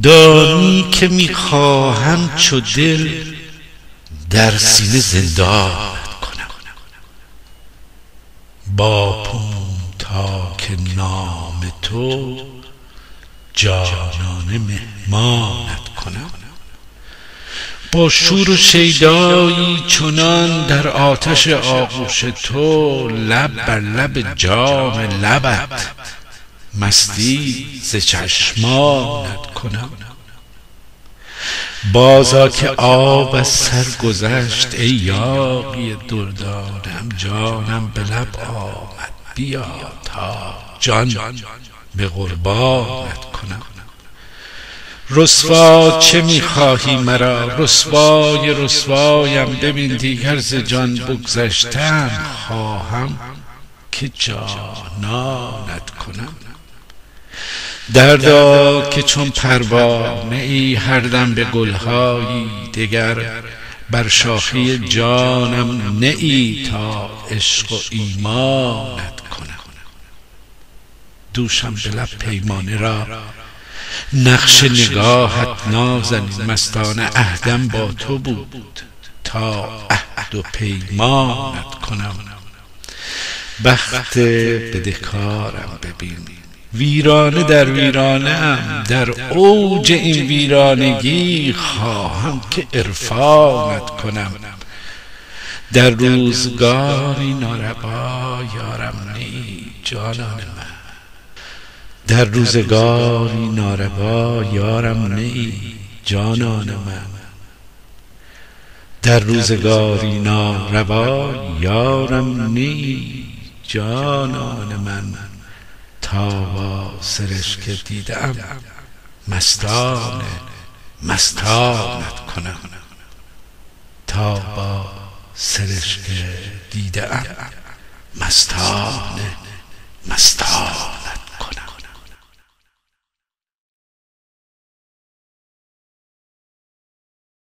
دانی که میخواهم چو دل در سینه زندانت کنم، با پوم تا که نام تو جانانه مهمانت کنم. با شور و شیدایی چنان در آتش آغوش تو، لب بر لب جام لبت مستی ز چشمانت کنم. بازا که آب از سر گذشت ای یاغی دردانم، جانم به لب آمد بیا تا جان به قربانت کنم. رسوا چه میخواهی مرا، رسوای رسوایم، ببین دیگر ز جان بگذشتم، خواهم که جانانت کنم. دردا که چون پروانه ای هر دم به گلهایی، دگر بر شاخه جانم نه ای تا عشق و ایمانت کنم. دوشم به لب پیمانه را نقش نگاهت نازنین، مستانه عهدم با تو بود تا عهد و پیمانت کنم. بخت بدهکارم ببین، ویرانه در ویرانه ام، در اوج این ویرانگی خواهم که عرفانت کنم. در روزگاری ناروا یارم نی جانان من، در روزگاری ناروا یارم نی جانان من، در روزگاری ناروا یارم نی جانان من. تا با سرشک دیدم مستانه مستانت کنم، تا با سرشک دیدم